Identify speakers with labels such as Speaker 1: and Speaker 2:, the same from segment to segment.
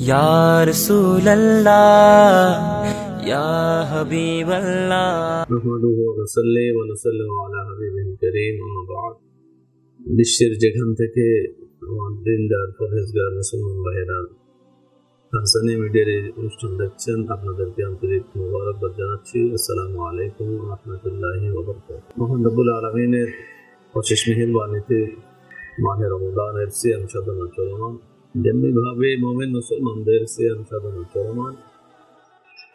Speaker 1: या रसूल अल्लाह या हबीब अल्लाह
Speaker 2: नहमदुहु व नसल्ली व नसल्लिमु अला हबीबिल करीम अम्मा बाद। বিশ্বের যেখান থেকে আমার দিনদার পরহেজগার মুসলমান ভাইয়েরা হাসানি মিডিয়ার এই অনুষ্ঠান দেখছেন, আপনাদেরকে আন্তরিক মোবারকবাদ জানাচ্ছি। আসসালামু আলাইকুম ওয়া রাহমাতুল্লাহি ওয়া বারাকাতুহু। মহান রব্বুল আলামিনের অশেষ মেহেরবানিতে মাহে রমজানের সিয়াম সাধনা চলমান। যেমনি ভাবে মুমিন মুসলমানদের সিয়াম সাধনা চলমান,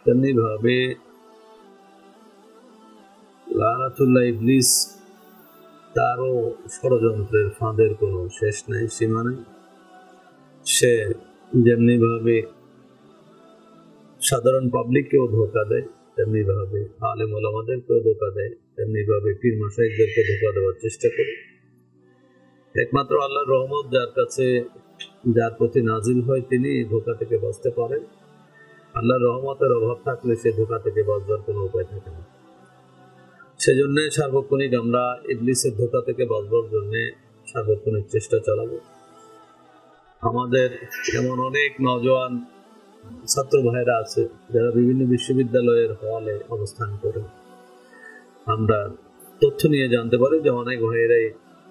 Speaker 2: তেমনি ভাবে লানাতুল্লাহ ইবলিস তারও ষড়যন্ত্রের ফাঁদের কোনো শেষ নাই, সীমা নেই। সে যেমনি ভাবে সাধারণ পাবলিককেও ধোঁকা দেয়, তেমনি ভাবে আলেম ওলামাদেরকেও ধোঁকা দেয়, তেমনি ভাবে পীর মাশায়েখদেরকে ধোঁকা দেওয়ার চেষ্টা করে। একমাত্র আল্লাহর রহমত যার কাছে, যার প্রতি নাজিল হয়, তিনি ধোঁকা থেকে বাঁচতে পারেন। আল্লাহর রহমতের অভাব থাকলে সে ধোঁকা থেকে বাঁচবার কোনো উপায় থাকে না। সেজন্য সার্বক্ষণিক আমরা ইবলিসের ধোঁকা থেকে বাঁচবার জন্য সার্বক্ষণিক চেষ্টা চালাবো। আমাদের এমন অনেক নওজোয়ান ছাত্র ভাইরা আছে যারা বিভিন্ন বিশ্ববিদ্যালয়ের হলে অবস্থান করে। আমরা তথ্য নিয়ে জানতে পারি যে অনেক ভাইরাই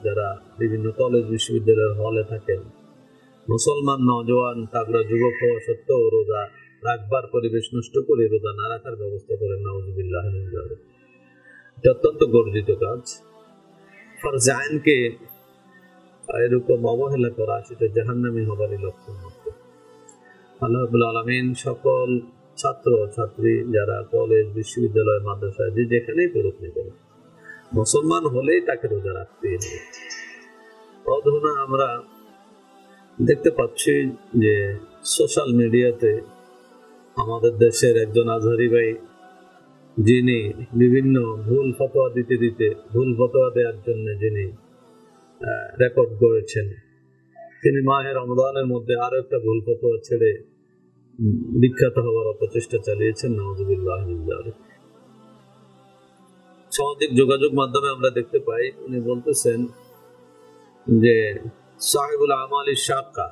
Speaker 2: যারা বিভিন্ন কলেজ বিশ্ববিদ্যালয়ের হলে থাকেন, মুসলমান নওজোয়ান তাগড়া যুবক হওয়া সত্ত্বেও রোজা রাখবার পরিবেশ নষ্ট করে রোজা না রাখার ব্যবস্থা করেন। নাউযুবিল্লাহ মিন যালিক। এটা অত্যন্ত গর্জিত কাজ। ফরজে আইনকে এরকম অবহেলা করা সেটা জাহান্নামী হবারই লক্ষণ মাত্র। আল্লাহ রাব্বুল আলামিন সকল ছাত্র ছাত্রী যারা কলেজ বিশ্ববিদ্যালয় মাদ্রাসায় যে যেখানেই পড়ুক না কেন, মুসলমান হলেই তাকে রোজা রাখতেই হবে। অধুনা আমরা দেখতে পাচ্ছি যে সোশ্যাল মিডিয়াতে আমাদের দেশের একজন আজহারি ভাই, যিনি বিভিন্ন ভুল ফতোয়া ভুল ফতোয়া দেওয়ার জন্য যিনি রেকর্ড করেছেন, তিনি মাহে রমজানের মধ্যে আরো একটা ভুল ফতোয়া ছেড়ে বিখ্যাত হওয়ার অপচেষ্টা চালিয়েছেন। নাউযুবিল্লাহ মিন যালিক। সামাজিক যোগাযোগ মাধ্যমে আমরা দেখতে পাই উনি বলতেছেন যে সাহিবুল আমালি শাক্কা,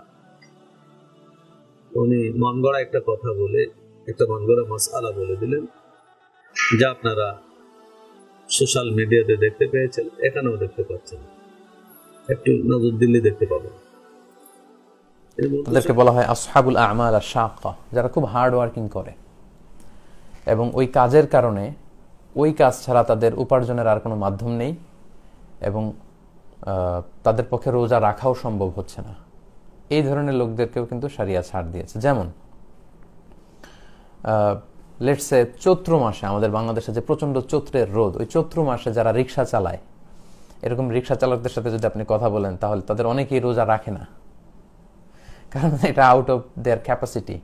Speaker 2: উনি মন গড়া একটা কথা বলে একটা মন গড়া মাসআলা বলে দিলেন, যা আপনারা সোশ্যাল মিডিয়াতে দেখতে পেয়েছেন, এখানেও দেখতে পাচ্ছেন। একটু নজর দিলে দেখতে পাবেন।
Speaker 3: তাদেরকে বলা হয় আসহাবুল আমাল আশ-শাক্কা, যারা খুব হার্ড ওয়ার্কিং করে এবং ওই কাজের কারণে ওই কাজ ছাড়া তাদের উপার্জনের আর কোনো মাধ্যম নেই এবং তাদের পক্ষে রোজা রাখাও সম্ভব হচ্ছে না। এই ধরনের লোকদেরকেও কিন্তু শরিয়া ছাড় দিয়েছে। যেমন লেটস সে চৈত্র মাসে, আমাদের বাংলাদেশে যে প্রচণ্ড চৈত্রের রোদ, ওই চৈত্র মাসে যারা রিক্সা চালায়, এরকম রিক্সা চালকদের সাথে যদি আপনি কথা বলেন তাহলে তাদের অনেকেই রোজা রাখে না, কারণ এটা আউট অফ দেয়ার ক্যাপাসিটি,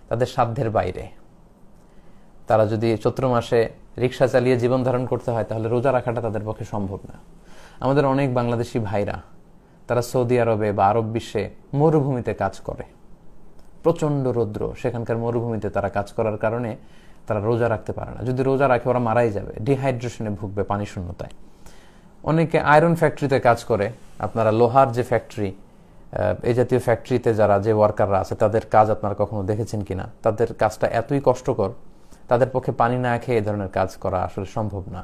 Speaker 3: তাদের সাধ্যের বাইরে। তারা যদি চৈত্র মাসে রিক্সা চালিয়ে জীবন ধারণ করতে হয় তাহলে রোজা রাখাটা তাদের পক্ষে সম্ভব না। আমাদের অনেক বাংলাদেশি ভাইরা তারা সৌদি আরবে বা আরব বিশ্বে মরুভূমিতে কাজ করে, প্রচণ্ড রৌদ্র, সেখানকার মরুভূমিতে তারা কাজ করার কারণে তারা রোজা রাখতে পারে না। যদি রোজা রাখে ওরা মারাই যাবে, ডিহাইড্রেশনে ভুগবে, পানি শূন্যতায়। অনেকে আয়রন ফ্যাক্টরিতে কাজ করে, আপনারা লোহার যে ফ্যাক্টরি, এই জাতীয় ফ্যাক্টরিতে যারা যে ওয়ার্কাররা আছে তাদের কাজ আপনারা কখনো দেখেছেন কিনা? তাদের কাজটা এতই কষ্টকর, তাদের পক্ষে পানি না খেয়ে এই ধরনের কাজ করা আসলে সম্ভব না।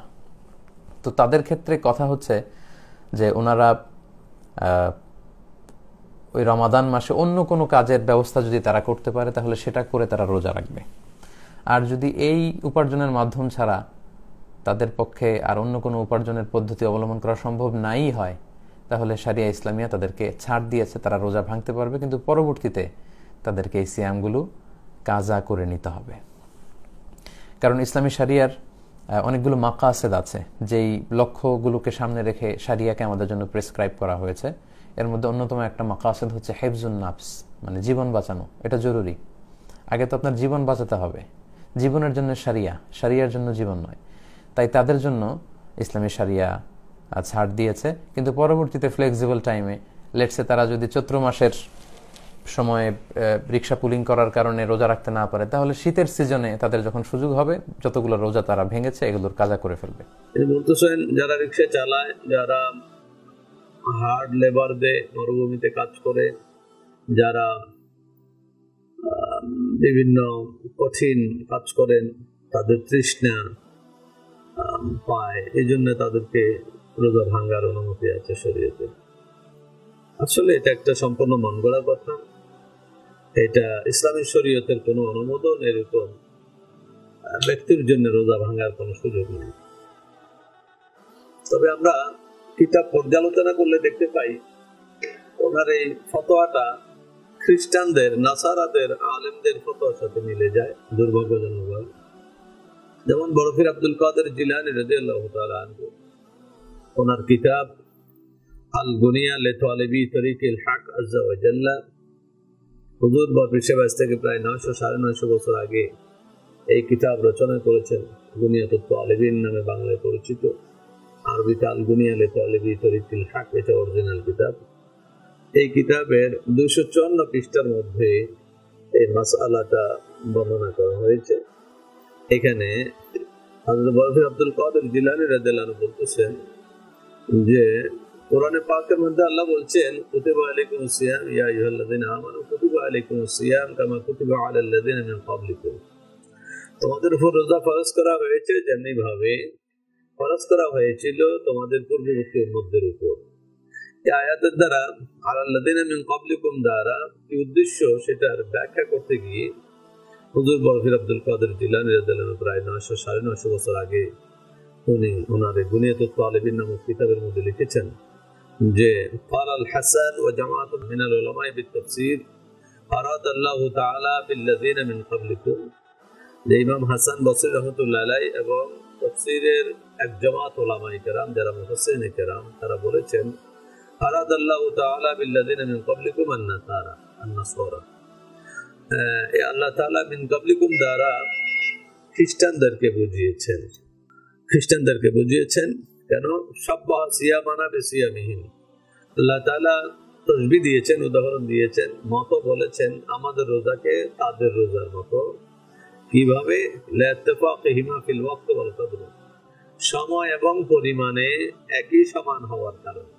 Speaker 3: তো তাদের ক্ষেত্রে কথা হচ্ছে যে ওনারা ওই রমাদান মাসে অন্য কোনো কাজের ব্যবস্থা যদি তারা করতে পারে তাহলে সেটা করে তারা রোজা রাখবে। আর যদি এই উপার্জনের মাধ্যম ছাড়া তাদের পক্ষে আর অন্য কোনো উপার্জনের পদ্ধতি অবলম্বন করা সম্ভব নাই হয়, তাহলে শরিয়া ইসলামিয়া তাদেরকে ছাড় দিয়েছে, তারা রোজা ভাঙতে পারবে, কিন্তু পরবর্তীতে তাদেরকে এই সিয়ামগুলো কাজা করে নিতে হবে। কারণ ইসলামী শরিয়ার অনেকগুলো মাকাসেদ আছে, যেই লক্ষ্যগুলোকে সামনে রেখে শরিয়াকে আমাদের জন্য প্রেসক্রাইব করা হয়েছে। এর মধ্যে অন্যতম একটা মাকাসেদ হচ্ছে হিফজুন নাফস, মানে জীবন বাঁচানো। এটা জরুরি। আগে তো আপনার জীবন বাঁচাতে হবে, জীবনের জন্য শরিয়া, শরিয়ার জন্য জীবন নয়। তাই তাদের জন্য ইসলামী শরিয়া ছাড় দিয়েছে, কিন্তু পরবর্তীতে ফ্লেক্সিবল টাইমে, লেটসে তারা যদি চৈত্র মাসের সময়ে রিক্সা পুলিং করার কারণে রোজা রাখতে না পারে, তাহলে শীতের সিজনে তাদের যখন সুযোগ হবে যতগুলো রোজা তারা ভেঙেছে এগুলোর কাজা করে ফেলবে।
Speaker 2: বলতেছেন যারা রিক্সা চালায়, যারা হার্ড লেবার দিয়ে মরুভূমিতে কাজ করে, যারা বিভিন্ন কঠিন কাজ করেন, তাদের তৃষ্ণা পায়, এই জন্য তাদেরকে রোজা ভাঙ্গার অনুমতি আছে শরীয়তে। আসলে এটা একটা সম্পূর্ণ মন গড়া কথা। এটা ইসলামী শরীয়তের কোনো অনুমোদন এরকম ব্যক্তির জন্য রোজা ভাঙ্গার কোনো সুযোগ নেই। তবে আমরা কিতাব পর্যালোচনা করলে দেখতে পাই ওনার এই ফতোয়াটা খ্রিস্টানদের, নাসারাদের আলেমদের ফতোয়ার সাথে মিলে যায় দুর্ভাগ্যজনকভাবে। যেমন বরফির আব্দুল কাদের জিলানী রাদিয়াল্লাহু তাআলা আনহু, ওনার কিতাব আল গুনিয়া লিতালিবি তরিকিল হক আযজা ওয়া জাল্লা, হুজুর বরফির সেবাস থেকে প্রায় 900-950 বছর আগে এই কিতাব রচনা করেছেন। গুনিয়াতুত তালিবিন নামে বাংলায় পরিচিত, আরবিতে আল গুনিয়া লিতালিবি তরিকিল হক, এটা অরিজিনাল কিতাব। এই কিতাবের 254 পৃষ্ঠার মধ্যে এই মাসআলাটা বর্ণনা করা হয়েছে। এখানে হযরত বরফির আব্দুল কাদের জিলানী রাদিয়াল্লাহু আনহু বলতেছেন যে কোরআনে পাকের মধ্যে আল্লাহ বলছেন, কুতিবা আলাইকুমুস সিয়াম ইয়া আইয়ুহাল্লাযিনা আমানু কুতিবা আলাইকুমুস সিয়াম কামা কুতিবা আলাল্লাযিনা মিন ক্বাবলিকুম, তোমাদের উপর রোজা ফরজ করা হয়েছে যেমনি ভাবে ফরজ করা হয়েছিল তোমাদের পূর্ববর্তী উম্মতদের উপর। এই আয়াতের দ্বারা আলাল্লাযিনা মিন ক্বাবলিকুম দ্বারা কি উদ্দেশ্য সেটার ব্যাখ্যা করতে গিয়ে হুজুর বরফির আব্দুল কাদের জিলানী রাদিয়াল্লাহু আনহু প্রায় 900-950 বছর আগে উনি ওনার গুনিয়াতুত তালিবিন নামক কিতাবের মধ্যে লিখেছেন যে قال الحسن وجماعة من العلماء بالتفسير أراد الله تعالى بالذين من قبلكم, যে ইমাম হাসান বসরি রহমাতুল্লাহ আলাইহি এবং তাফসীরের এক জামাত উলামায়ে কেরাম যারা মুফাসসিরিন কেরাম তারা বলেছেন أراد الله تعالى بالذين من قبلكم النصارى, আল্লাহ তাআলা মিন ক্বাবলিকুম দ্বারা খ্রিস্টানদেরকে বুঝিয়েছেন। কেন? শাব্বাহা সিয়ামানা বিসিয়ামিহিম, আল্লাহ তাআলা তাসবিহ দিয়েছেন, উদাহরণ দিয়েছেন, মতো বলেছেন আমাদের রোজাকে তাদের রোজার মতো। কিভাবে? লিইত্তিফাকিহিমা ফিল ওয়াক্ত ওয়াল কদর, সময় এবং পরিমাণে একই সমান হওয়ার কারণে,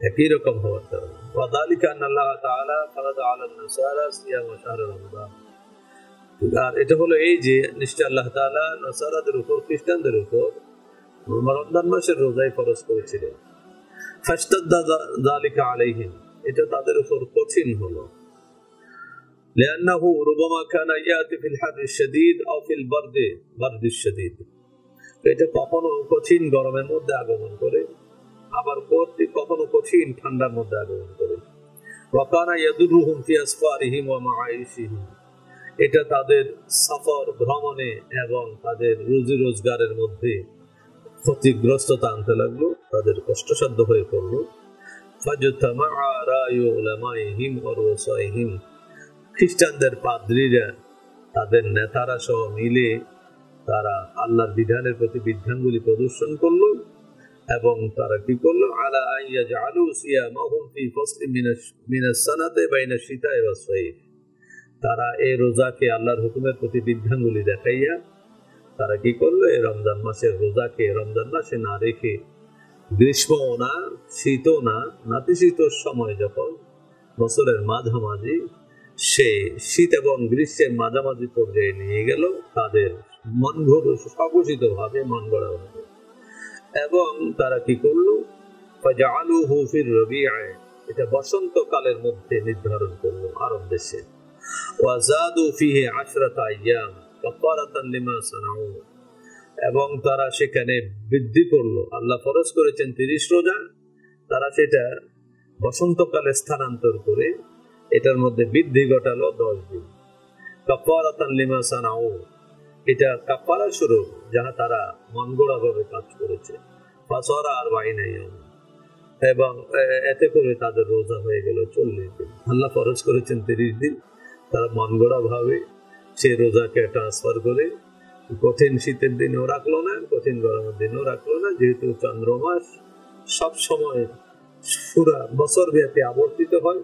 Speaker 2: একই রকম হওয়ার কারণে। ওয়াযালিকা আন্নাল্লাহ তাআলা ফারাদা আলান নাসারা সিয়াম শাহর রমাদান, আর এটা হলো এই যে নিশ্চয় আল্লাহ তাআলা নাসারাদের উপর, খ্রিস্টানদের উপর রমজান মাসের রোজাই ফরজ করেছিলেন। ফাশতাদ্দা যালিকা আলাইহিম, এটা তাদের উপর কঠিন হলো। লিআন্নাহু রুবামা কানা ইয়াতি ফিল হাররি শাদীদ আও ফিল বারদি শাদীদ, এটা কখনো কঠিন গরমের মধ্যে আগমন করে, আবার কখনো কঠিন ঠান্ডার মধ্যে আগমন করে। ওয়া কানা ইয়াদুরুহুম ফি আসফারিহিম ওয়া মাআইশিহিম, এটা তাদের সফর ভ্রমণে এবং তাদের রুজি রোজগারের মধ্যে ক্ষতিগ্রস্ততা আনতে লাগলো, তাদের কষ্টসাধ্য হয়ে পড়লো। ফাজতামাআ রায়ু উলামাইহিম ওয়া রুসাইহিম, খ্রিস্টানদের পাদ্রীরা তাদের নেতারা সহ মিলে তারা আল্লাহর বিধানের প্রতি বিধানগুলি প্রদর্শন করলো এবং তারা কি করলো? আলা আইয়াজআলু সিয়ামাহুম ফি ফাসলিন মিনাস সানাতি বাইনা শিতা'i ওয়াস সাইফ, তারা এই রোজাকে আল্লাহর হুকুমের প্রতি বিধানগুলি দেখাইয়া তারা কি করলো? এই রমজান মাসের রোজাকে রমজান মাসে না রেখে গ্রীষ্মও না, শীতও না, নাতিশীতোর সময় যখন বছরের মাঝামাঝি, সে শীত এবং গ্রীষ্মের মাঝামাঝি পর্যায়ে নিয়ে গেল তাদের মন স্বঘোষিত ভাবে, মন গড়া ভাবে। এবং তারা কি করলো? ফাজআলুহু ফির রবিআ, এটা বসন্তকালের মধ্যে নির্ধারণ করলো আরব দেশে। ওয়াজাদু ফিহি 10 আইয়াম কাফারাতান লিমা সানাউ, এবং তারা সেখানে বৃদ্ধি করলো। আল্লাহ ফরজ করেছেন 30 রোজা, তারা সেটা বসন্তকালে স্থানান্তর করে এটার মধ্যে বৃদ্ধি ঘটালো 10 দিন। কাফারাতান লিমা সানাউ, এটা কাফারা স্বরূপ যাহা তারা মনগড়া ভাবে কাজ করেছে। ফাসারা 40 ইয়াম, এবং এতে করে তাদের রোজা হয়ে গেল 40 দিন। আল্লাহ ফরজ করেছেন 30 দিন, তারা মনগড়া ভাবে সে রোজাকে ট্রান্সফার করে কঠিন শীতের দিনেও রাখলো না, কঠিন গরমের দিনেও রাখলো না। যেহেতু চন্দ্রমাস সব সময় পুরা বছর ব্যাপী আবর্তিত হয়,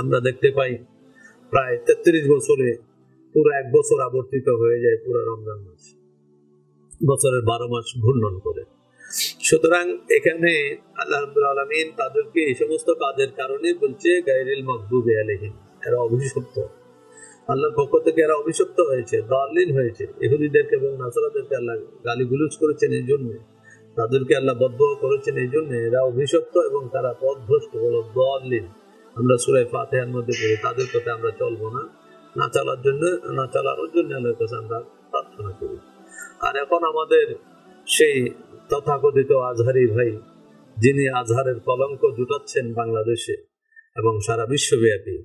Speaker 2: আমরা দেখতে পাই প্রায় 33 বছরে পুরো 1 বছর আবর্তিত হয়ে যায় পুরো রমজান মাস, বছরের 12 মাস ঘূর্ণন করে। সুতরাং এখানে আল্লাহ রাব্বুল আলামিন তাদেরকে এই সমস্ত কাজের কারণে বলছে গায়রিল মাগদুবি আলাইহিম, এরা অভিশপ্ত। আল্লাহর পক্ষ থেকে এরা অভিশপ্ত হয়েছে, দালিল হয়েছে। ইহুদিদেরকে এবং নাসারাদেরকে আল্লাহ গালিগুলোজ করেছেন এই জন্য, তাদেরকে আল্লাহ বদদুয়া করেছেন এই জন্য, এরা অভিশপ্ত এবং তারা পথভ্রষ্ট হলো দালিল। আমরা সূরা ফাতিহার মধ্যে পড়ি তাদের কথা আমরা চলবো না, না চালানোর জন্য আল্লাহর কাছে আমরা প্রার্থনা করি। আর এখন আমাদের সেই তথাকথিত আজহারি ভাই, যিনি আজহারের কলঙ্ক জুটাচ্ছেন বাংলাদেশে এবং সারা বিশ্বব্যাপী,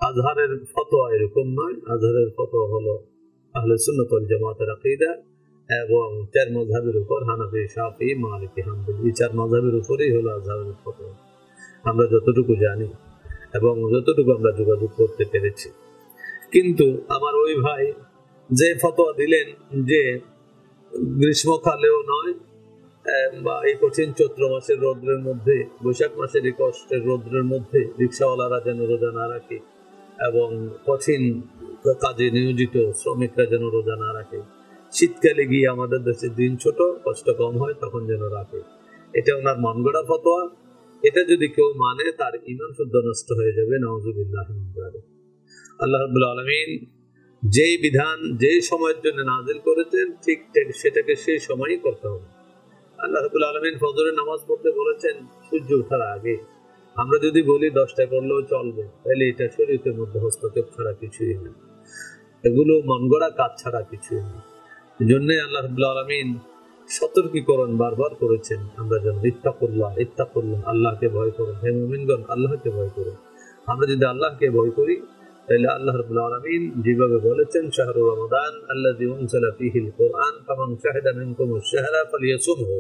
Speaker 2: আজহারের ফতোয়া এরকম নয়। আজহারের ফতোয়া হলো আহলে সুন্নাত ওয়াল জামাতের আকীদা এবং চার মাযহাবের উপর, হানাফি, শাফিঈ, মালিকি, হাম্বলি, এই চার মাযহাবের উপরেই হলো আজহারের ফতোয়া, আমরা যতটুকু জানি এবং যতটুকু আমরা যোগাযোগ করতে পেরেছি। কিন্তু আমার ওই ভাই যে ফতোয়া দিলেন যে গ্রীষ্মকালেও নয় বা এই কঠিন চৈত্র মাসের রৌদ্রের মধ্যে, বৈশাখ মাসের এই কষ্টের রৌদ্রের মধ্যে রিক্সাওয়ালারা যেন রোজা না রাখে এবং কঠিন কাজে নিয়োজিত শ্রমিকরা যেন রোজা না রাখে, শীতকালে গিয়ে আমাদের দেশে দিন ছোট, কষ্ট কম হয়, তখন যেন রাখে। এটা ওনার মন গড়া ফতোয়া। এটা যদি কেউ মানে তার ঈমান শুদ্ধ নষ্ট হয়ে যাবে, নাউযুবিল্লাহি মিন যালিক। আল্লাহ রাব্বুল আলামিন যেই বিধান যেই সময়ের জন্য নাজিল করেছেন ঠিক সেটাকে সেই সময়ই করতে হবে। আল্লাহ রাব্বুল আলামিন ফজরের নামাজ পড়তে বলেছেন সূর্য ওঠার আগে। আমরা যদি বলি 10টায় পড়লেও চলবে, তাহলে এটা শরীয়তের মধ্যে হস্তক্ষেপ ছাড়া কিছুই না, এগুলো মন গড়া কাজ ছাড়া কিছুই না। এই জন্য আল্লাহ রাব্বুল আলামিন সতর্কীকরণ বারবার করেছেন, আমরা যেন ইত্তাকুল্লাহ, আল্লাহকে ভয় করুন, হে মুমিনগণ আল্লাহকে ভয় করুন। আমরা যদি আল্লাহকে ভয় করি তাহলে আল্লাহ রাব্বুল আলামিন যেভাবে বলেছেন, শাহরু রমাদান আল্লাযী উনজিলা ফীহিল কুরআন ফামান শাহিদা মিনকুমুশ শাহরা ফালিয়াসুমহু,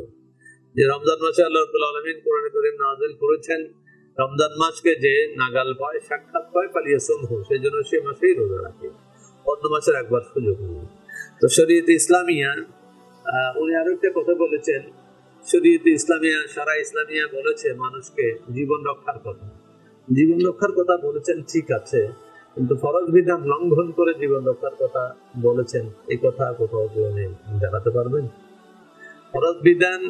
Speaker 2: যে রমজান মাসে আল্লাহ রাব্বুল আলামিন কোরআনে কারীম নাযিল করেছেন, রমজান মাসকে যে নাগাল পায়, সাক্ষাৎ পায়, ফালিয়াসুমহু, সেজন্য সে মাসেই রোজা রাখে, অন্য মাসের একবার সুযোগ নেই। তো শরীয়তে ইসলামিয়া উনি আরো একটা কথা বলেছেন, শরীয়তে ইসলামিয়া, সারা ইসলামিয়া বলেছে মানুষকে জীবন রক্ষার কথা। জীবন রক্ষার কথা বলেছেন ঠিক আছে, কিন্তু ফরজ বিধান লঙ্ঘন করে জীবন রক্ষার কথা বলেছেন, এই কথা কোথাও কেউ নেই, দেখাতে পারবেন? ফরজ বিধান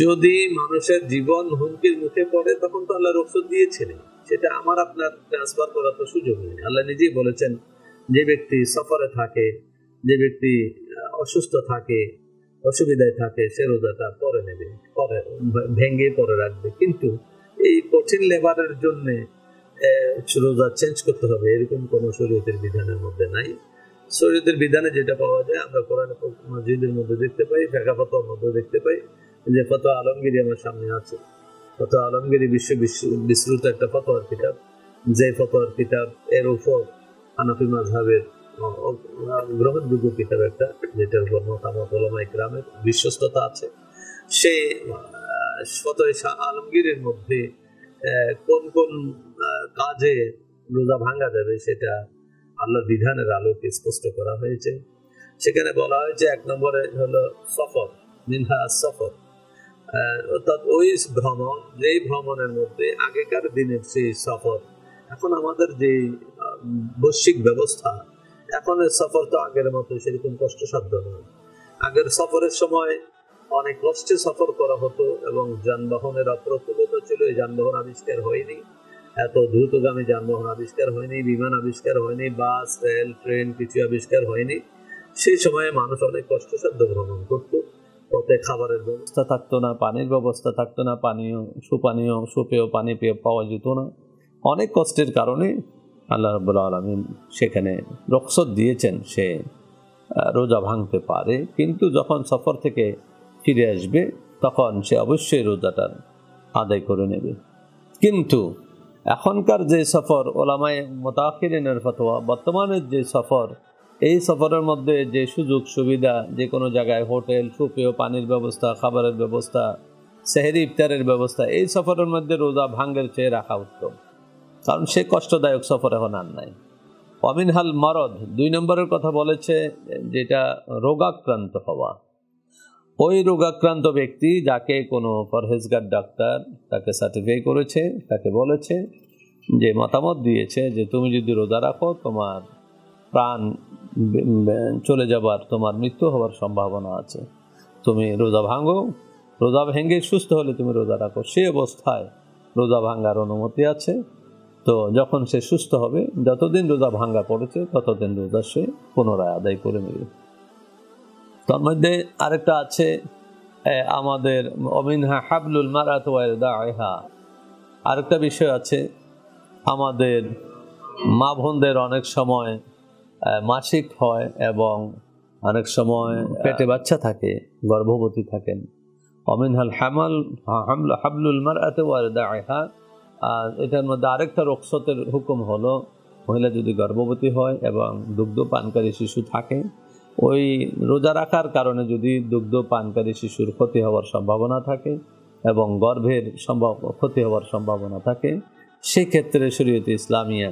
Speaker 2: যদি মানুষের জীবন হুমকির মুখে পড়ে তখন তো আল্লাহ রুখসত দিয়েছিলেন, সেটা আমার আপনার ট্রান্সফার করার তো সুযোগ নেই। আল্লাহ নিজেই বলেছেন যে ব্যক্তি সফরে থাকে, যে ব্যক্তি অসুস্থ থাকে, অসুবিধায় থাকে, সে রোজাটা পরে নেবে, পরে ভেঙে পরে রাখবে। কিন্তু এই কঠিন লেবারের জন্য রোজা চেঞ্জ করতে হবে এরকম কোন শরীয়তের বিধানের মধ্যে নাই। শরীয়তের বিধানে যেটা পাওয়া যায় আমরা কোরআন মাজিদের মধ্যে দেখতে পাই, ফিকহ ফতোয়ার মধ্যে দেখতে পাই, যে ফতোয়া আলমগীরি আমার সামনে আছে। ফতোয়া আলমগীরি বিস্তৃত একটা ফতোয়ার কিতাব, যে ফতোয়ার কিতাব এর উপর হানাফি মাযহাবের গ্রহণযোগ্য কিতাব একটা, যেটার উপর মতামত উলামায়ে কেরামের বিশ্বস্ততা আছে। সেই ফতোয়া আলমগীরের মধ্যে কোন কোন কাজে রোজা ভাঙা যাবে সেটা আল্লাহর বিধানের আলোকে স্পষ্ট করা হয়েছে। সেখানে বলা হয়েছে 1 নম্বরে হলো সফর, মিনহা সফর, অর্থাৎ ওই ভ্রমণ, যেই ভ্রমণের মধ্যে আগেকার দিনের সেই সফর, এখন আমাদের যে বৈশ্বিক ব্যবস্থা, এখন সফর তো আগের মতো সেরকম কষ্টসাধ্য নয়। আগের সফরের সময় অনেক কষ্টে সফর করা হতো এবং যানবাহনের অপ্রতুলতা ছিল, এই যানবাহন আবিষ্কার হয়নি, এত দ্রুতগামী যানবাহন আবিষ্কার হয়নি, বিমান আবিষ্কার হয়নি, বাস, রেল, ট্রেন কিছু আবিষ্কার হয়নি। সেই সময়ে মানুষ অনেক কষ্টসাধ্য ভ্রমণ করতো, পথে খাবারের ব্যবস্থা থাকতো না, পানির ব্যবস্থা থাকতো না, সুপেয় পানি পাওয়া যেত না। অনেক কষ্টের কারণে আল্লাহ রাব্বুল আলামিন সেখানে রুখসত দিয়েছেন, সে রোজা ভাঙতে পারে, কিন্তু যখন সফর থেকে ফিরে আসবে তখন সে অবশ্যই রোজাটার আদায় করে নেবে। কিন্তু এখনকার যে সফর, ওলামায়ে মুতাআখিরিনের ফতোয়া, বর্তমানের যে সফর, এই সফরের মধ্যে যে সুযোগ সুবিধা, যে কোনো জায়গায় হোটেল, সুপেয় পানির ব্যবস্থা, খাবারের ব্যবস্থা, সেহরি ইফতারের ব্যবস্থা, এই সফরের মধ্যে রোজা ভাঙ্গের চেয়ে রাখা উত্তম, কারণ সে কষ্টদায়ক সফর এখন আর নাই। অমিনহাল মারদ, 2 নম্বরের কথা বলেছে, যেটা রোগাক্রান্ত হওয়া। ওই রোগাক্রান্ত ব্যক্তি যাকে কোনো পরহেজগার ডাক্তার তাকে সার্টিফাই করেছে, তাকে বলেছে, যে মতামত দিয়েছে যে তুমি যদি রোজা রাখো তোমার প্রাণ চলে যাবার, তোমার মৃত্যু হওয়ার সম্ভাবনা আছে, তুমি রোজা ভাঙো, রোজা ভেঙে সুস্থ হলে তুমি রোজা রাখো, সে অবস্থায় রোজা ভাঙার অনুমতি আছে। তো যখন সে সুস্থ হবে, যতদিন রোজা ভাঙ্গা পড়েছে ততদিন রোজা সে পুনরায় আদায় করে নেবে। তার মধ্যে আরেকটা আছে আমাদের অমিনহা হাবলুল মারাত ওয়া ইরদাইহা, আরেকটা বিষয় আছে আমাদের মা বোনদের অনেক সময় মাসিক হয় এবং অনেক সময় পেটে বাচ্চা থাকে, গর্ভবতী থাকেন। অমিনহাল হাবলুল মারাত ওয়া ইরদাইহা, আর এটার মধ্যে আরেকটা রুখসতের হুকুম হলো মহিলা যদি গর্ভবতী হয় এবং দুগ্ধ পানকারী শিশু থাকে, ওই রোজা রাখার কারণে যদি দুগ্ধ পানকারী শিশুর ক্ষতি হওয়ার সম্ভাবনা থাকে এবং গর্ভের ক্ষতি হওয়ার সম্ভাবনা থাকে, সেক্ষেত্রে শরীয়তে ইসলামিয়া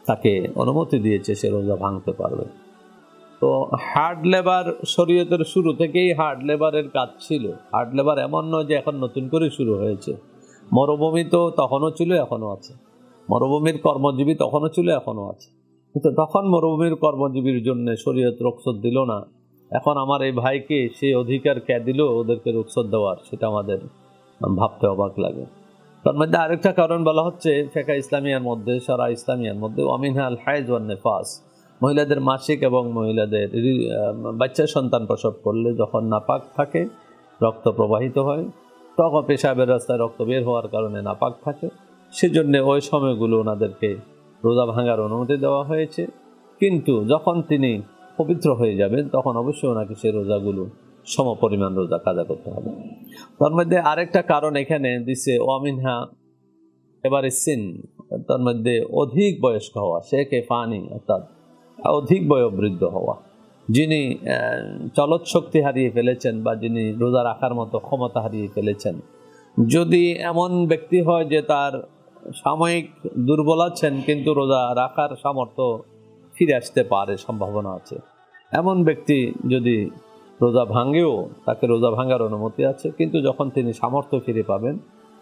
Speaker 2: তাকে অনুমতি দিয়েছে সে রোজা ভাঙতে পারবে। তো হার্ড লেবার শরীয়তের শুরু থেকেই হার্ড লেবারের কাজ ছিল। হার্ড লেবার এমন নয় যে এখন নতুন করে শুরু হয়েছে। মরুভূমি তো তখনও ছিল, এখনো আছে। মরুভূমির কর্মজীবী তখনও ছিল, এখনো আছে। কিন্তু তখন মরুভূমির কর্মজীবীর জন্য শরীয়ত রুখসত দিল না। এখন আমার এই ভাইকে সেই অধিকার কে দিল ওদেরকে রুখসত দেওয়ার, সেটা আমাদের ভাবতে অবাক লাগে। তার মধ্যে আরেকটা কারণ বলা হচ্ছে ফিকহ ইসলামিয়ার মধ্যে, শরআ ইসলামিয়ার মধ্যে, ওয়ামিনহাল হাইজ ওয়ান নিফাস, মহিলাদের মাসিক এবং মহিলাদের বাচ্চা সন্তান প্রসব করলে যখন নাপাক থাকে, রক্ত প্রবাহিত হয়, তখন পেশাবের রাস্তায় রক্ত বের হওয়ার কারণে নাপাক থাকে, সেজন্য ওই সময়গুলো ওনাদেরকে রোজা ভাঙার অনুমতি দেওয়া হয়েছে। কিন্তু যখন তিনি পবিত্র হয়ে যাবেন তখন অবশ্যই ওনাকে সেই রোজাগুলো সমপরিমাণ রোজা কাজা করতে হবে। তার মধ্যে আরেকটা কারণ এখানে দিছে ওয়ামিনহা এবারে সিন, তার মধ্যে অধিক বয়স্ক হওয়া, শেখে ফানি, অর্থাৎ অধিক বয়োবৃদ্ধ হওয়া, যিনি চলৎ শক্তি হারিয়ে ফেলেছেন বা যিনি রোজা রাখার মতো ক্ষমতা হারিয়ে ফেলেছেন। যদি এমন ব্যক্তি হয় যে তার সাময়িক দুর্বল আছেন কিন্তু রোজা রাখার সামর্থ্য ফিরে আসতে পারে, সম্ভাবনা আছে, এমন ব্যক্তি যদি রোজা ভাঙেও তাকে রোজা ভাঙার অনুমতি আছে। কিন্তু যখন তিনি সামর্থ্য ফিরে পাবেন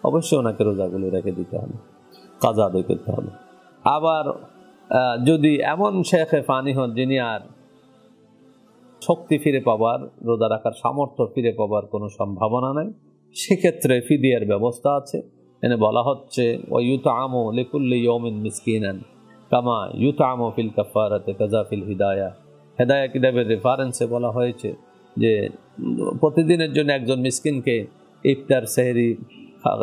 Speaker 2: অবশ্যই ওনাকে রোজাগুলো রেখে দিতে হবে, কাজা আদায় করতে হবে। আবার যদি এমন শেখে ফানি হন যিনি আর শক্তি ফিরে পাবার, রোজা রাখার সামর্থ্য ফিরে পাবার কোনো সম্ভাবনা নেই, সেক্ষেত্রে ফিদিয়ার ব্যবস্থা আছে। এনে বলা হচ্ছে ওয়ায়ুতআমু লিকুল্লি ইয়াউমিন মিসকিনান কামা ইউতআমু ফিল কাফারাতি কাযা ফিল হিদায়া। হিদায়া কিতাবের রেফারেন্সে বলা হয়েছে যে প্রতিদিনের জন্য একজন মিসকিনকে ইফতার, সেহরি,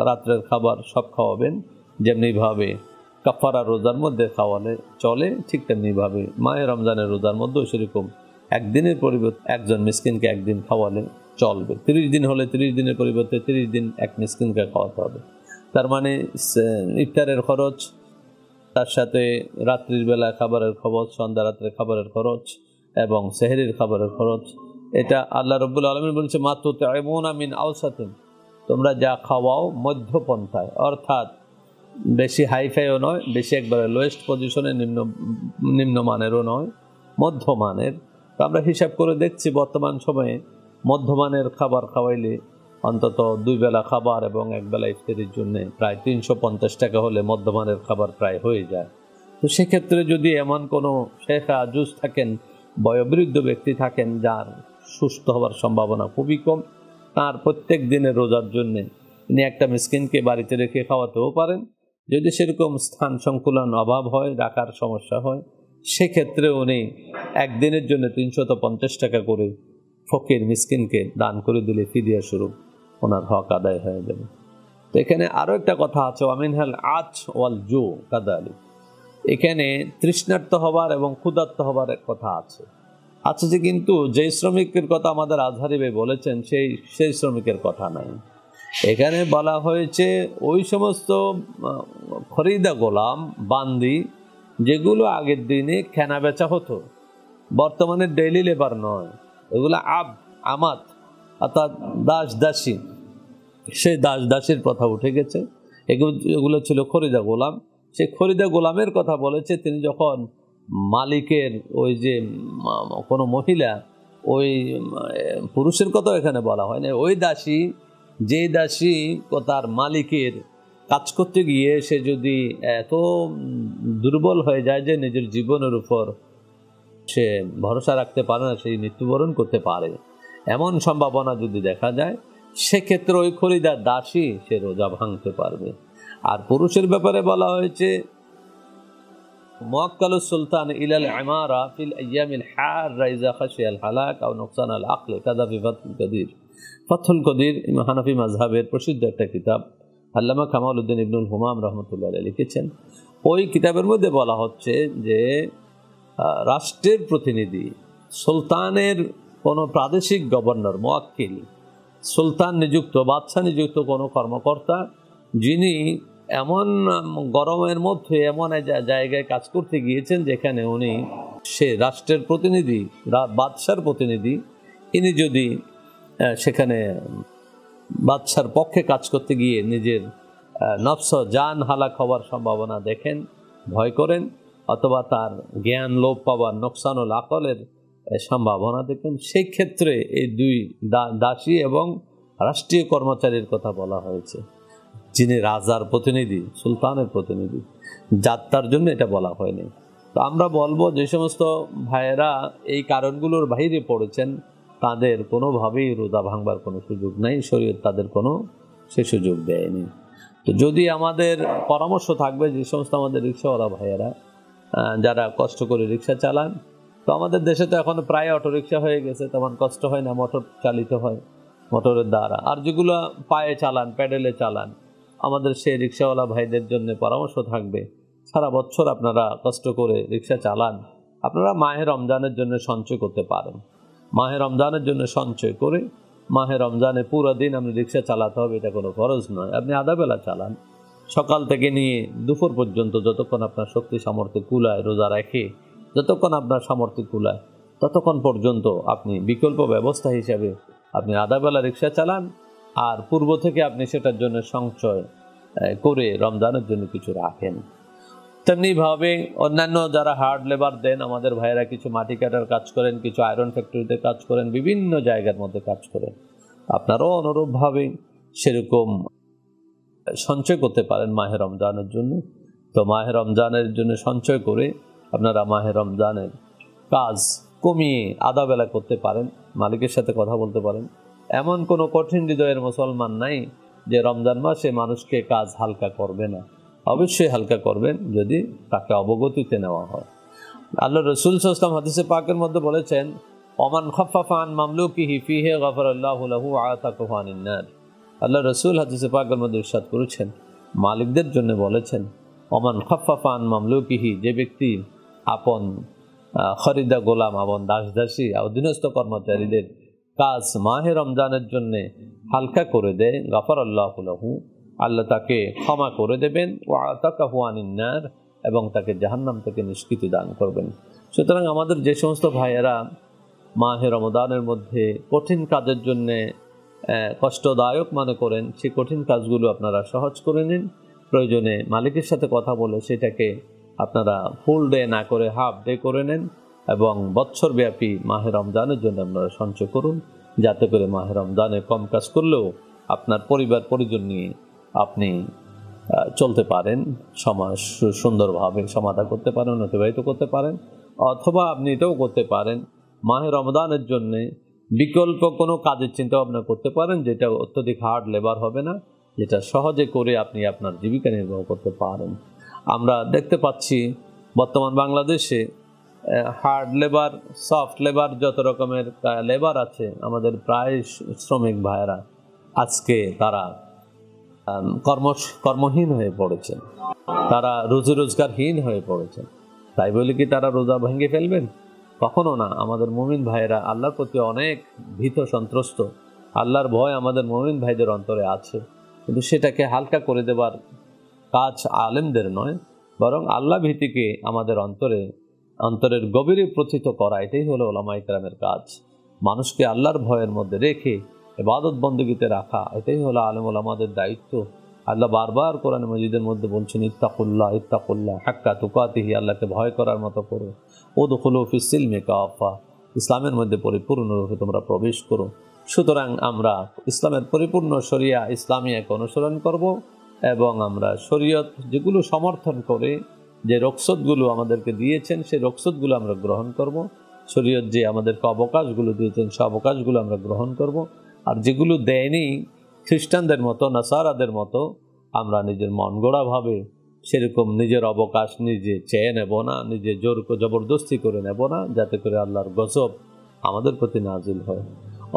Speaker 2: রাত্রের খাবার সব খাওয়াবেন। যেমনিভাবে কাফারা রোজার মধ্যে খাওয়ালে চলে, ঠিক তেমনিভাবে মাহে রমজানের রোজার মধ্যেও সেরকম একদিনের পরিবর্তে একজন মিসকিনকে একদিন খাওয়ালে চলবে। 30 দিন হলে 30 দিনের পরিবর্তে 30 দিন এক মিসকিনকে খাওয়াতে হবে। তার মানে ইফতারের খরচ, তার সাথে রাত্রির বেলা খাবারের খরচ, সন্ধ্যা রাত্রে খাবারের খরচ এবং সেহরির খাবারের খরচ, এটা আল্লাহ রাব্বুল আলামিন বলছে মাত্র তাইমুনা মিন আওসাতিন, তোমরা যা খাওয়াও মধ্যপন্থায়, অর্থাৎ বেশি হাইফাইও নয়, বেশি একবারে লোয়েস্ট পজিশনে নিম্নমানেরও নয়, মধ্যমানের। তো আমরা হিসাব করে দেখছি বর্তমান সময়ে মধ্যমানের খাবার খাওয়াইলে অন্তত 2 বেলা খাবার এবং 1 বেলা ইফতারির জন্য প্রায় 350 টাকা হলে মধ্যমানের খাবার প্রায় হয়ে যায়। তো সেক্ষেত্রে যদি এমন কোনো শেখা আজুজ থাকেন, বয়োবৃদ্ধ ব্যক্তি থাকেন যার সুস্থ হওয়ার সম্ভাবনা খুবই কম, তার প্রত্যেক দিনের রোজার জন্য তিনি একটা মিসকিনকে বাড়িতে রেখে খাওয়াতেও পারেন। যদি সেরকম স্থান সংকুলন অভাব হয়, রাখার সমস্যা হয়, সেক্ষেত্রে উনি একদিনের জন্য 350 টাকা করে ফকির মিসকিনকে দান করে দিলে ফিদিয়া স্বরূপ ওনার হক আদায় হয়ে যাবে। তো এখানে আরও একটা কথা আছে, ওয়ামিনহাল আচ ওয়াল জু কাদালি, এখানে তৃষ্ণার্ত হবার এবং ক্ষুধার্ত হবার এক কথা আছে। আচ্ছা, যে কিন্তু যে শ্রমিকের কথা আমাদের আজহারি ভাই বলেছেন সেই শ্রমিকের কথা নাই। এখানে বলা হয়েছে ওই সমস্ত খরিদা গোলাম, বান্দি, যেগুলো আগের দিনে কেনা বেচা হতো, বর্তমানে ডেইলি লেবার নয়, এগুলো আমাত অর্থাৎ দাস দাসী, সেই দাস দাসীর কথা উঠে গেছে। এগুলো ছিল খরিদা গোলাম। সেই খরিদা গোলামের কথা বলেছে তিনি যখন মালিকের, ওই যে কোনো মহিলা, ওই পুরুষের কথা এখানে বলা হয় না, ওই দাসী, যে দাসী তার মালিকের কাজ করতে গিয়ে সে যদি এত দুর্বল হয়ে যায় যে নিজের জীবনের উপর সে ভরসা রাখতে পারে না, সেই মৃত্যুবরণ করতে পারে, এমন সম্ভাবনা যদি দেখা যায়, সেক্ষেত্রে ওই খরিদার দাসী সে রোজা ভাঙতে পারবে। আর পুরুষের ব্যাপারে বলা হয়েছে মুআক্কালুস সুলতান ইলাল ইমারা ফিল আইয়ামিল হাররা ইযা খাশিয়াল হালাক আও নুকসান আল আকল কাযা ফি ফাথুল কদির। ফাথুল কদির হানাফি মাযহাবের প্রসিদ্ধ একটা কিতাব, আল্লামা কামালউদ্দিন ইবনুল হুমাম রাহমাতুল্লাহ আলাইহি লিখেছেন। ওই কিতাবের মধ্যে বলা হচ্ছে যে রাষ্ট্রের প্রতিনিধি, সুলতানের কোনো প্রাদেশিক গভর্নর, মুআক্কিল, সুলতান নিযুক্ত, বাদশাহ নিযুক্ত কোনো কর্মকর্তা যিনি এমন গরমের মধ্যে এমন জায়গায় কাজ করতে গিয়েছেন যেখানে উনি সে রাষ্ট্রের প্রতিনিধি, বাদশার প্রতিনিধি, ইনি যদি সেখানে বাদশার পক্ষে কাজ করতে গিয়ে নিজের নফস জান হালাক হওয়ার সম্ভাবনা দেখেন, ভয় করেন, অথবা তার জ্ঞান লোপ পাওয়ার নোকসানুল আকলের সম্ভাবনা দেখেন, সেই ক্ষেত্রে এই দুই দাসী এবং রাষ্ট্রীয় কর্মচারীর কথা বলা হয়েছে, যিনি রাজার প্রতিনিধি, সুলতানের প্রতিনিধি, যাত্রার জন্য এটা বলা হয়নি। তো আমরা বলবো যে সমস্ত ভাইয়েরা এই কারণগুলোর বাইরে পড়েছেন তাদের কোনোভাবেই রোজা ভাঙবার কোনো সুযোগ নাই, শরীয়ত তাদের কোনো সে সুযোগ দেয়নি। তো যদি আমাদের পরামর্শ থাকবে যে সমস্ত আমাদের রিক্সাওয়ালা ভাইয়েরা যারা কষ্ট করে রিক্সা চালান, তো আমাদের দেশে তো এখন প্রায় অটোরিক্সা হয়ে গেছে, তেমন কষ্ট হয় না, মোটর চালিত হয় মোটরের দ্বারা। আর যেগুলো পায়ে চালান, প্যাডেলে চালান, আমাদের সেই রিক্সাওয়ালা ভাইদের জন্য পরামর্শ থাকবে, সারা বছর আপনারা কষ্ট করে রিক্সা চালান, আপনারা মাহে রমজানের জন্য সঞ্চয় করতে পারেন। মাহে রমজানের জন্য সঞ্চয় করে মাহে রমজানে পুরো দিন আপনি রিক্সা চালাতে হবে এটা কোনো ফরজ নয়। আপনি আধা বেলা চালান, সকাল থেকে নিয়ে দুপুর পর্যন্ত, যতক্ষণ আপনার শক্তি সামর্থ্য কুলায়, রোজা রেখে যতক্ষণ আপনার সামর্থ্য কুলায় ততক্ষণ পর্যন্ত আপনি বিকল্প ব্যবস্থা হিসাবে আপনি আধা বেলা রিক্সা চালান, আর পূর্ব থেকে আপনি সেটার জন্য সঞ্চয় করে রমজানের জন্য কিছু রাখেন। তেমনিভাবে অন্যান্য যারা হার্ড লেবার দেন, আমাদের ভাইয়েরা কিছু মাটি কাটার কাজ করেন, কিছু আয়রন ফ্যাক্টরিতে কাজ করেন, বিভিন্ন জায়গার মধ্যে কাজ করেন, আপনারাও অনুরূপভাবে সেরকম সঞ্চয় করতে পারেন মাহে রমজানের জন্য। তো মাহে রমজানের জন্য সঞ্চয় করে আপনারা মাহে রমজানের কাজ কমিয়ে আধা বেলা করতে পারেন, মালিকের সাথে কথা বলতে পারেন। এমন কোনো কঠিন হৃদয়ের মুসলমান নাই যে রমজান মাসে মানুষকে কাজ হালকা করবে না, অবশ্যই হালকা করবেন যদি তাকে অবগতিতে নেওয়া হয়। আল্লাহ রসুল সাল্লাল্লাহু আলাইহি ওয়াসাল্লাম হাদিসে পাকের মধ্যে বলেছেন, ওমান খাফফাফা আন মামলুকিহি ফিহি গাফারাল্লাহু লাহু ওয়া আতাকাহু আনিন নার। আল্লাহ রসুল হাদিসে পাকের মধ্যে ইরশাদ করেছেন, মালিকদের জন্য বলেছেন, ওমান খাফফাফা আন মামলুকিহি, যে ব্যক্তি আপন খরিদা গোলাম, আপন দাস দাসী, অধীনস্থ কর্মচারীদের কাজ মাহে রমজানের জন্য হালকা করে দেয়, গাফারাল্লাহু লাহু, আল্লাহ তাকে ক্ষমা করে দেবেন, ওয়া আতাকাহু আনিন নার, এবং তাকে জাহান্নাম থেকে নিষ্কৃতি দান করবেন। সুতরাং আমাদের যে সমস্ত ভাইয়েরা মাহে রমজানের মধ্যে কঠিন কাজের জন্যে কষ্টদায়ক মনে করেন, সেই কঠিন কাজগুলো আপনারা সহজ করে নিন। প্রয়োজনে মালিকের সাথে কথা বলে সেটাকে আপনারা ফুল ডে না করে হাফ ডে করে নেন, এবং বৎসরব্যাপী মাহে রমজানের জন্য আপনারা সঞ্চয় করুন, যাতে করে মাহে রমজানে কম কাজ করলেও আপনার পরিবার পরিজন নিয়ে আপনি চলতে পারেন, সমাজ সুন্দরভাবে সমাধান করতে পারেন, অতিবাহিত করতে পারেন। অথবা আপনি এটাও করতে পারেন, মাহে রমজানের জন্য বিকল্প কোনো কাজের চিন্তা ভাবনা করতে পারেন, যেটা অত্যধিক হার্ড লেবার হবে না, যেটা সহজে করে আপনি আপনার জীবিকা নির্বাহ করতে পারেন। আমরা দেখতে পাচ্ছি বর্তমান বাংলাদেশে হার্ড লেবার, সফট লেবার, যত রকমের লেবার আছে, আমাদের প্রায় শ্রমিক ভাইয়েরা আজকে তারা কর্মহীন হয়ে পড়েছেন, তারা রুজি রোজগারহীন হয়ে পড়েছেন। তাই বলে কি তারা রোজা ভেঙে ফেলবেন? কখনো না। আমাদের মুমিন ভাইরা আল্লাহর প্রতি অনেক ভীত সন্ত্রস্ত, আল্লাহর ভয় আমাদের মুমিন ভাইদের অন্তরে আছে, কিন্তু সেটাকে হালকা করে দেবার কাজ আলেমদের নয়, বরং আল্লাহ ভীতিকে আমাদের অন্তরের গভীরে প্রথিত করা, এটাই হলো উলামায়ে কেরামের কাজ। মানুষকে আল্লাহর ভয়ের মধ্যে রেখে ইবাদত বন্দেগীতে রাখা, এটাই হলো আলেম ওলামাদের দায়িত্ব। আল্লাহ বারবার কোরআন মাজিদের মধ্যে বলছেন, ইত্তাকুল্লাহ ইত্তাকুল্লাহ হাক্কা তুকাতিহি, আল্লাহকে ভয় করার মতো করো। উদখুলু ফিস সিলমি কাফা, ইসলামের মধ্যে পরিপূর্ণরূপে তোমরা প্রবেশ করো। সুতরাং আমরা ইসলামের পরিপূর্ণ শরিয়া ইসলামিয়াকে অনুসরণ করব, এবং আমরা শরীয়ত যেগুলো সমর্থন করে, যে রকসতগুলো আমাদেরকে দিয়েছেন, সেই রকসতগুলো আমরা গ্রহণ করব। শরীয়ত যে আমাদেরকে অবকাশগুলো দিয়েছেন, সে অবকাশগুলো আমরা গ্রহণ করব। আর যেগুলো দেয়নি, খ্রিস্টানদের মতো, নাসারাদের মতো আমরা নিজের মন গড়াভাবে সেরকম নিজের অবকাশ নিজে চেয়ে নেব না, নিজে জোর জবরদস্তি করে নেব না, যাতে করে আল্লাহর গজব আমাদের প্রতি নাজিল হয়।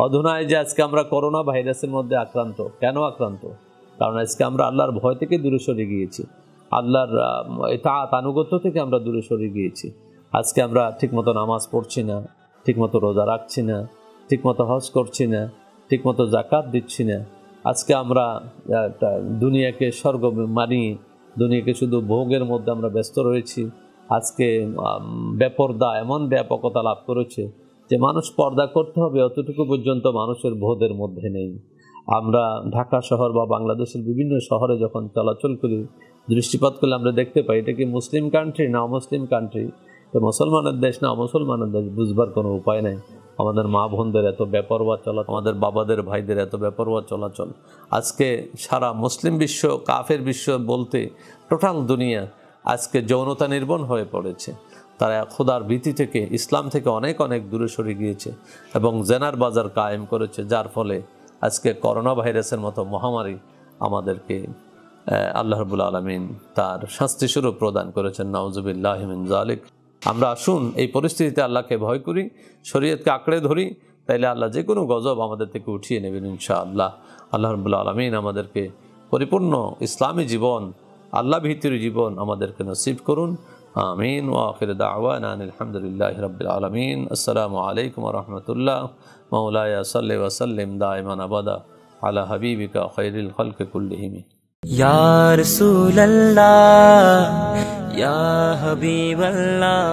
Speaker 2: অধুনা এই যে আজকে আমরা করোনা ভাইরাসের মধ্যে আক্রান্ত, কেন আক্রান্ত? কারণ আজকে আমরা আল্লাহর ভয় থেকে দূরে সরে গিয়েছি, আল্লাহর আনুগত্য থেকে আমরা দূরে সরে গিয়েছি। আজকে আমরা ঠিকমতো নামাজ পড়ছি না, ঠিকমতো রোজা রাখছি না, ঠিকমতো হজ করছি না, ঠিকমতো জাকাত দিচ্ছি না। আজকে আমরা দুনিয়াকে স্বর্গ মানি, দুনিয়াকে শুধু ভোগের মধ্যে আমরা ব্যস্ত রয়েছি। আজকে বেপরদা এমন ব্যাপকতা লাভ করেছে যে মানুষ পর্দা করতে হবে অতটুকু পর্যন্ত মানুষের বোধের মধ্যে নেই। আমরা ঢাকা শহর বা বাংলাদেশের বিভিন্ন শহরে যখন চলাচল করি, দৃষ্টিপাত করলে আমরা দেখতে পাই এটা কি মুসলিম কান্ট্রি না অমুসলিম কান্ট্রি, তো মুসলমানের দেশ না অমুসলমানের দেশ বুঝবার কোনো উপায় নেই। আমাদের মা বোনদের এত বেপরোয়া চলাচল, আমাদের বাবাদের ভাইদের এত বেপরোয়া চলাচল। আজকে সারা মুসলিম বিশ্ব, কাফের বিশ্ব বলতে টোটাল দুনিয়া আজকে যৌনতা নির্বণ হয়ে পড়েছে। তারা খোদার ভীতি থেকে, ইসলাম থেকে অনেক অনেক দূরে সরে গিয়েছে এবং জেনার বাজার কায়েম করেছে, যার ফলে আজকে করোনা ভাইরাসের মতো মহামারী আমাদেরকে আল্লাহ রাব্বুল আলামিন তার শাস্তিস্বরূপ প্রদান করেছেন। নাউজুবিল্লাহি মিন যালিক। আমরা আসুন এই পরিস্থিতিতে আল্লাহকে ভয় করি, শরীয়তকে আঁকড়ে ধরি, তাইলে আল্লাহ যে কোনো গজব আমাদের থেকে উঠিয়ে নেবেন ইনশাআল্লাহ। আল্লাহ রাব্বুল আলামিন আমাদেরকে পরিপূর্ণ ইসলামী জীবন, আল্লাহ ভীতির জীবন আমাদেরকে নসিব করুন। আমিন। ওয়া আখিরু দাওয়ানা আলহামদুলিল্লাহি রাব্বিল আলামিন। আসসালামু আলাইকুম ওয়া রাহমাতুল্লাহ। মাওলায়া সাল্লি ওয়া সাল্লিম দাইমান আবাদা আলা হাবিবিকা খায়রিল খালকি কুল্লিহিম।
Speaker 1: या रसूल अल्लाह या हबीब अल्लाह।